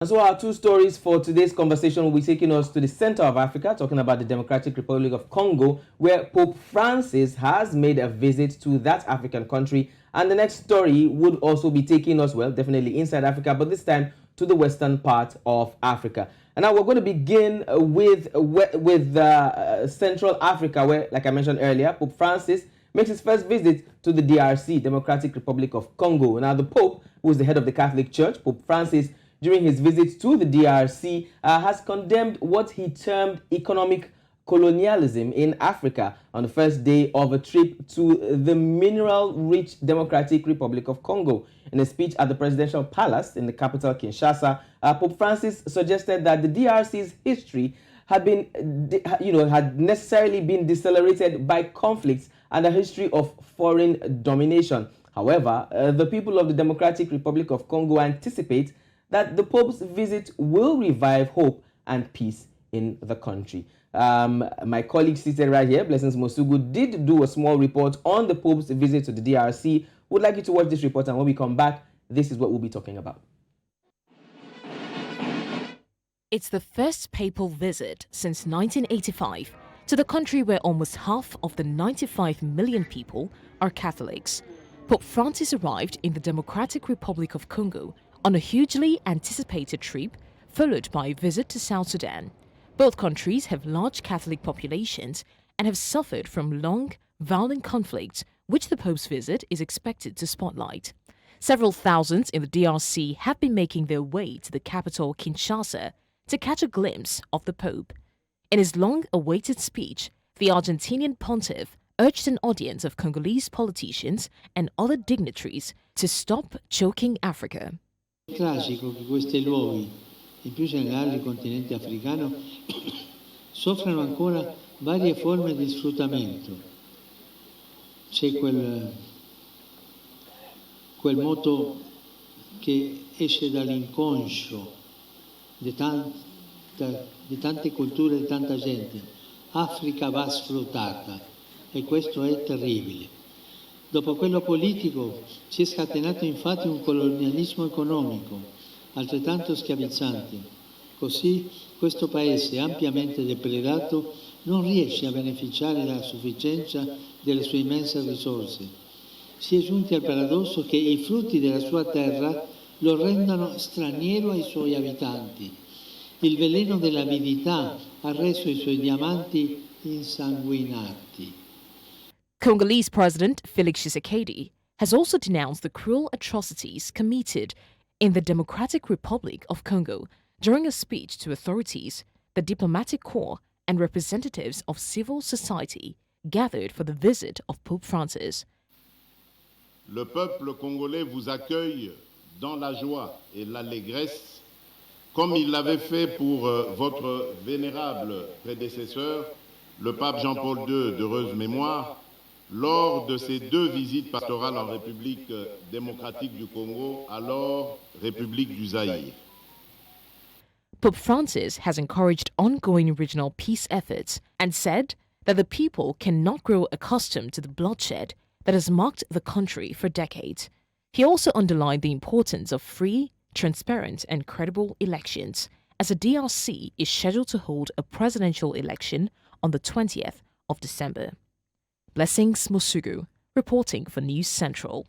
And so our two stories for today's conversation will be taking us to the center of Africa, talking about the Democratic Republic of Congo, where Pope Francis has made a visit to that African country. And the next story would also be taking us, well, definitely inside Africa, but this time to the western part of Africa. And now we're going to begin with Central Africa, where, like I mentioned earlier, Pope Francis makes his first visit to the DRC, Democratic Republic of Congo. Now, the Pope, who is the head of the Catholic Church, Pope Francis, during his visit to the DRC, has condemned what he termed economic colonialism in Africa on the first day of a trip to the mineral-rich Democratic Republic of Congo. In a speech at the presidential palace in the capital, Kinshasa, Pope Francis suggested that the DRC's history had necessarily been decelerated by conflicts and a history of foreign domination. However, the people of the Democratic Republic of Congo anticipate that the Pope's visit will revive hope and peace in the country. My colleague seated right here, Blessings Mosugu, did do a small report on the Pope's visit to the DRC. Would like you to watch this report, and when we come back, this is what we'll be talking about. It's the first papal visit since 1985 to the country where almost half of the 95 million people are Catholics. Pope Francis arrived in the Democratic Republic of Congo on a hugely anticipated trip, followed by a visit to South Sudan. Both countries have large Catholic populations and have suffered from long, violent conflicts, which the Pope's visit is expected to spotlight. Several thousands in the DRC have been making their way to the capital, Kinshasa, to catch a glimpse of the Pope. In his long-awaited speech, the Argentinian pontiff urged an audience of Congolese politicians and other dignitaries to stop choking Africa. È tragico che questi luoghi, in più generale il continente africano, soffrano ancora varie forme di sfruttamento. C'è quel moto che esce dall'inconscio di tante culture, di tanta gente. Africa va sfruttata e questo è terribile. Dopo quello politico si è scatenato infatti un colonialismo economico, altrettanto schiavizzante. Così questo paese ampiamente depredato non riesce a beneficiare della sufficienza delle sue immense risorse. Si è giunti al paradosso che i frutti della sua terra lo rendano straniero ai suoi abitanti. Il veleno dell'avidità ha reso i suoi diamanti insanguinati. Congolese President Felix Akede has also denounced the cruel atrocities committed in the Democratic Republic of Congo during a speech to authorities, the diplomatic corps, and representatives of civil society gathered for the visit of Pope Francis. Le peuple congolais vous accueille dans la joie et l'allégresse, comme il l'avait fait pour votre vénérable prédécesseur, le pape Jean-Paul II d'heureuse mémoire, lors de ses deux visites pastorales en République démocratique du Congo, alors République du Zaïre. Pope Francis has encouraged ongoing regional peace efforts and said that the people cannot grow accustomed to the bloodshed that has marked the country for decades. He also underlined the importance of free, transparent and credible elections, as the DRC is scheduled to hold a presidential election on the 20th of December. Blessings Mosugu, reporting for News Central.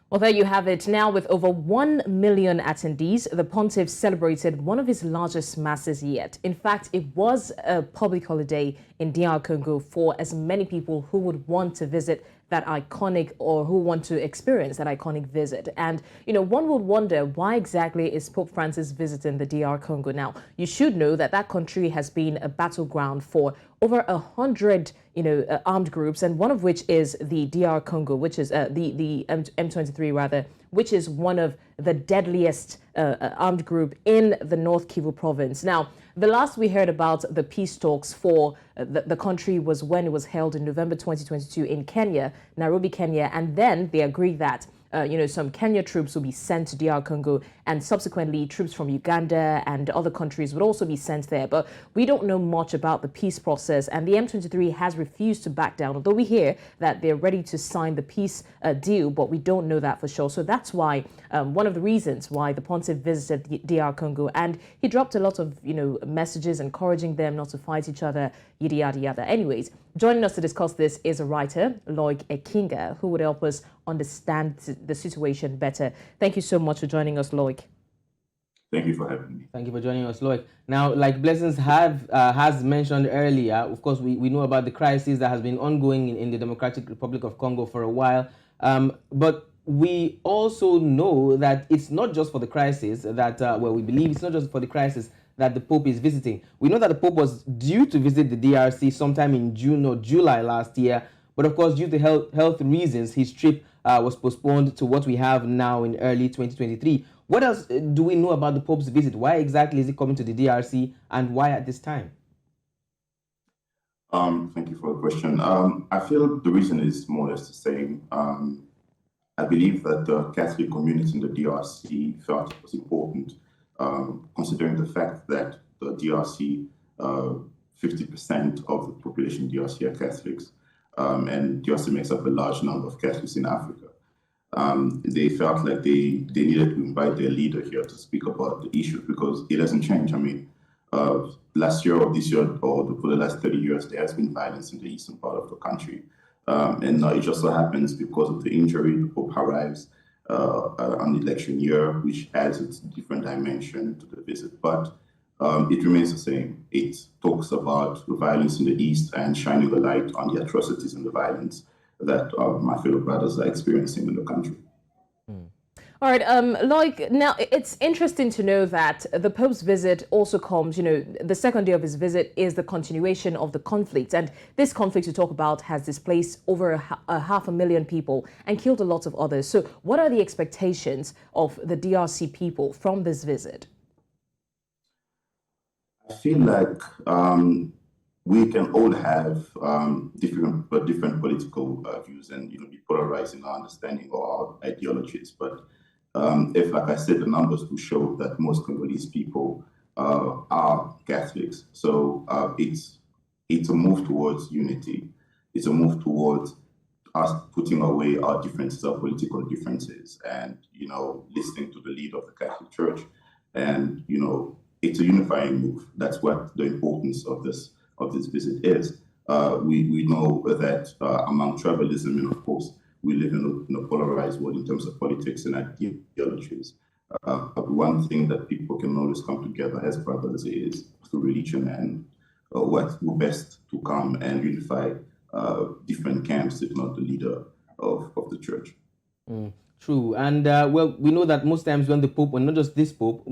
Well, there you have it. Now, with over 1 million attendees, the pontiff celebrated one of his largest masses yet. In fact, it was a public holiday in DR Congo for as many people who would want to visit that iconic, or who want to experience that iconic visit. And, one would wonder, why exactly is Pope Francis visiting the DR Congo? Now, you should know that that country has been a battleground for over 100, armed groups, and one of which is the DR Congo, which is the M23 rather, which is one of the deadliest armed group in the North Kivu province. Now, the last we heard about the peace talks for the country was when it was held in November 2022 in Kenya, Nairobi, Kenya, and then they agreed that some Kenya troops will be sent to DR Congo, and subsequently troops from Uganda and other countries would also be sent there. But we don't know much about the peace process, and the M23 has refused to back down, although we hear that they're ready to sign the peace deal, but we don't know that for sure. So that's why one of the reasons why the pontiff visited DR Congo, and he dropped a lot of messages encouraging them not to fight each other, yada yada yada. Anyways, joining us to discuss this is a writer, Loic Ekinga, who would help us understand the situation better. Thank you so much for joining us, Loic. Thank you for having me. Thank you for joining us, Loic. Now, like Blessings has mentioned earlier, of course, we know about the crisis that has been ongoing in the Democratic Republic of Congo for a while. But we also know that it's not just for the crisis that, we believe it's not just for the crisis that the Pope is visiting. We know that the Pope was due to visit the DRC sometime in June or July last year, but of course, due to health reasons, his trip was postponed to what we have now in early 2023. What else do we know about the Pope's visit? Why exactly is he coming to the DRC, and why at this time? Thank you for the question. I feel the reason is more or less the same. I believe that the Catholic community in the DRC felt it was important, considering the fact that the DRC, 50% of the population in DRC are Catholics, and DRC makes up a large number of Catholics in Africa. They felt like they needed to invite their leader here to speak about the issue because it doesn't change. I mean, last year or this year or for the last 30 years, there has been violence in the eastern part of the country. And it just so happens because of the injury, the Pope arrives on the election year, which adds a different dimension to the visit. But it remains the same. It talks about the violence in the East and shining a light on the atrocities and the violence that my fellow brothers are experiencing in the country. All right, Loic, now it's interesting to know that the Pope's visit also comes, the second day of his visit is the continuation of the conflict. And this conflict you talk about has displaced over a 500,000 people and killed a lot of others. So what are the expectations of the DRC people from this visit? I feel like we can all have different political views and be polarized in our understanding or our ideologies. But if, like I said, the numbers do show that most Congolese people are Catholics, so it's a move towards unity. It's a move towards us putting away our differences, our political differences, and listening to the leader of the Catholic Church. And it's a unifying move. That's what the importance of this visit is. We know that among tribalism, and of course, we live in a polarized world in terms of politics and ideologies. But one thing that people can always come together as brothers is through religion and what will best to come and unify different camps, if not the leader of the church. True. And we know that most times when the Pope, and not just this Pope,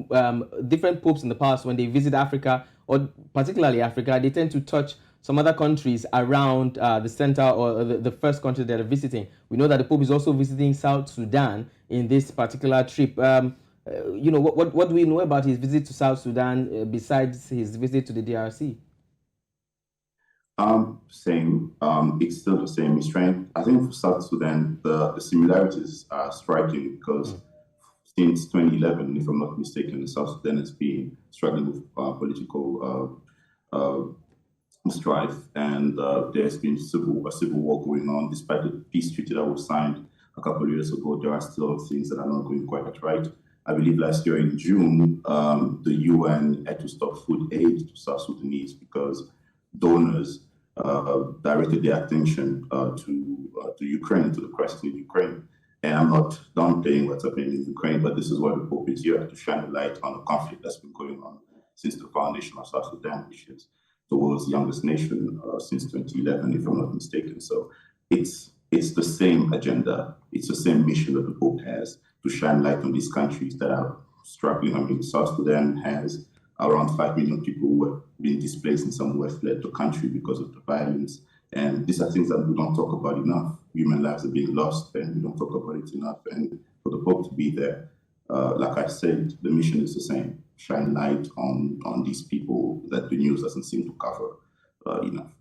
different popes in the past, when they visit Africa, or particularly Africa, they tend to touch some other countries around the center or the first country that they're visiting. We know that the Pope is also visiting South Sudan in this particular trip. What do we know about his visit to South Sudan besides his visit to the DRC? Same. It's still the same. He's trying. I think for South Sudan, the similarities are striking because since 2011, if I'm not mistaken, South Sudan has been struggling with political strife, and there's been a civil war going on. Despite the peace treaty that was signed a couple of years ago, there are still things that are not going quite right. I believe last year in June, the UN had to stop food aid to South Sudanese because donors directed their attention to Ukraine, to the crisis in Ukraine. And I'm not downplaying what's happening in Ukraine, but this is why the Pope is here to shine a light on the conflict that's been going on since the foundation of South Sudan, which is the world's youngest nation since 2011, if I'm not mistaken. So it's the same agenda, it's the same mission that the Pope has to shine light on these countries that are struggling. I mean, South Sudan has around 5 million people who have been displaced and some who have fled the country because of the violence. And these are things that we don't talk about enough. Human lives are being lost and we don't talk about it enough. And for the Pope to be there, like I said, the mission is the same. Shine light on these people that the news doesn't seem to cover enough.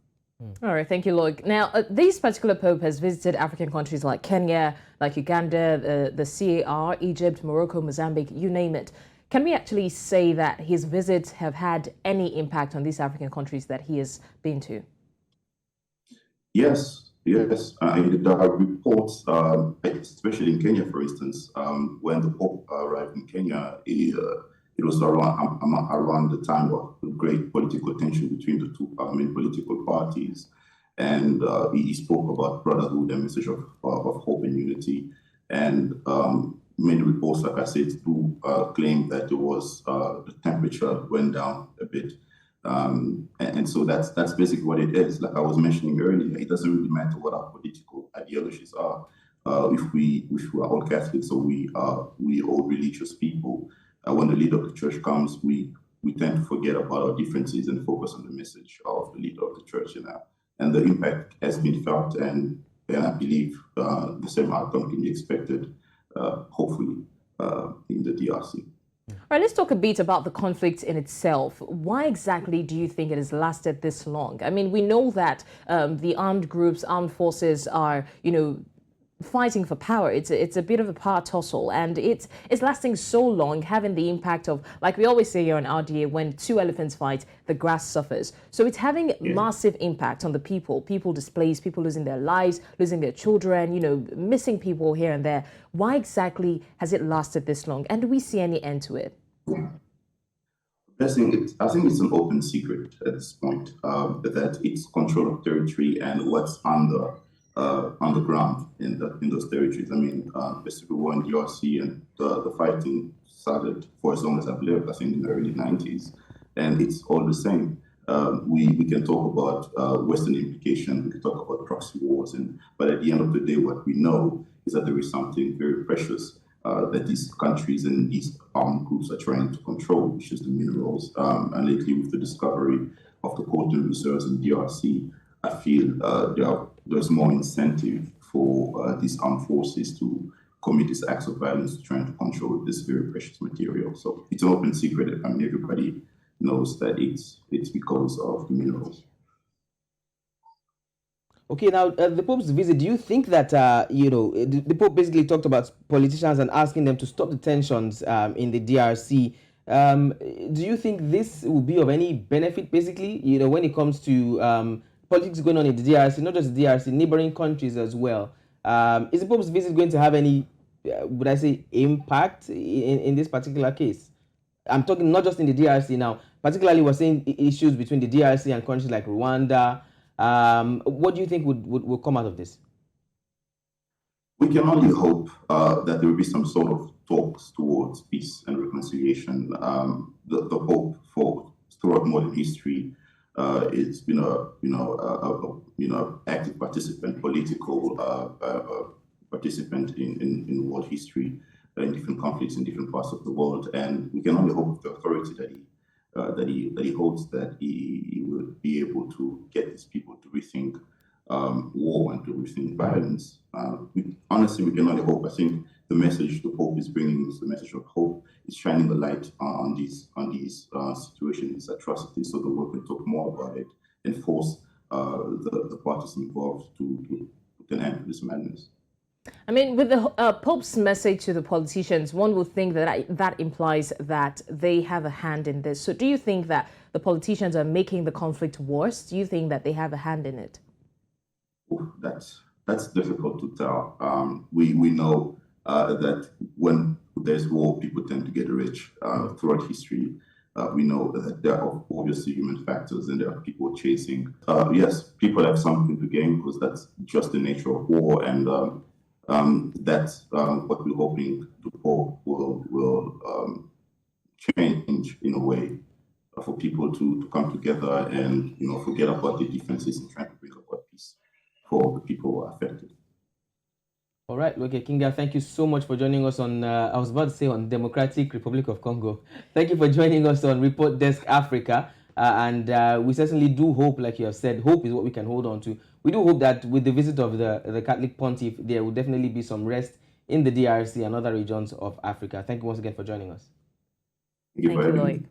All right, thank you, Loic. Now, this particular Pope has visited African countries like Kenya, like Uganda, the CAR, Egypt, Morocco, Mozambique, you name it. Can we actually say that his visits have had any impact on these African countries that he has been to? Yes, yes. There are reports, especially in Kenya, for instance, when the Pope arrived in Kenya, it was around the time of great political tension between the two main political parties. And he spoke about brotherhood and message of hope and unity. And many reports, like I said, do claim that it was the temperature went down a bit. And so that's basically what it is. Like I was mentioning earlier, it doesn't really matter what our political ideologies are. If we are all Catholics, so we all religious people. When the leader of the church comes, we tend to forget about our differences and focus on the message of the leader of the church. And the impact has been felt, and I believe the same outcome can be expected, hopefully, in the DRC. All right, let's talk a bit about the conflict in itself. Why exactly do you think it has lasted this long? I mean, we know that the armed groups, armed forces are, fighting for power. It's a bit of a power tussle, and it's lasting so long, having the impact of, like we always say here on RDA, when two elephants fight, the grass suffers. So it's having massive impact on the people displaced, people losing their lives, losing their children, missing people here and there. Why exactly has it lasted this long, and do we see any end to it? I think it's an open secret at this point that it's control of territory and what's on the ground in those territories. I mean, the civil war in DRC and the fighting started for as long as I've lived, I think in the early 90s, and it's all the same. We can talk about Western implication, we can talk about proxy wars, but at the end of the day, what we know is that there is something very precious that these countries and these armed groups are trying to control, which is the minerals. And lately, with the discovery of the coltan reserves in DRC, I feel there's more incentive for these armed forces to commit these acts of violence, trying to control this very precious material. So it's an open secret. I mean, everybody knows that it's because of the minerals. Okay, now the Pope's visit, do you think that, the Pope basically talked about politicians and asking them to stop the tensions in the DRC. Do you think this will be of any benefit, basically, when it comes to politics going on in the DRC, not just the DRC, neighboring countries as well? Is the Pope's visit going to have any, would I say, impact in this particular case? I'm talking not just in the DRC now, particularly we're seeing issues between the DRC and countries like Rwanda. What do you think would come out of this? We can only hope that there will be some sort of talks towards peace and reconciliation. The Pope, throughout modern history, it's been active participant, political participant in world history, in different conflicts in different parts of the world, and we can only hope with the authority that he holds, that he will be able to get these people to rethink war and to rethink violence. Honestly, we can only hope. I think the message the Pope is bringing is the message of hope. It's shining the light on these situations, these atrocities, so the world can talk more about it and force the parties involved to put an end to this madness. I mean, with the Pope's message to the politicians, one would think that implies that they have a hand in this. So do you think that the politicians are making the conflict worse? Do you think that they have a hand in it? That's difficult to tell. We know that when there's war, people tend to get rich. Throughout history, we know that there are obviously human factors and there are people chasing. Yes, people have something to gain because that's just the nature of war, and that's what we're hoping the Pope will change in a way for people to come together and forget about the differences and try to bring about peace for the people who are affected. All right, Loic Ekinga, thank you so much for joining us on, I was about to say on Democratic Republic of Congo. Thank you for joining us on Report Desk Africa. And we certainly do hope, like you have said, hope is what we can hold on to. We do hope that with the visit of the Catholic Pontiff, there will definitely be some rest in the DRC and other regions of Africa. Thank you once again for joining us. Thank you, Loic.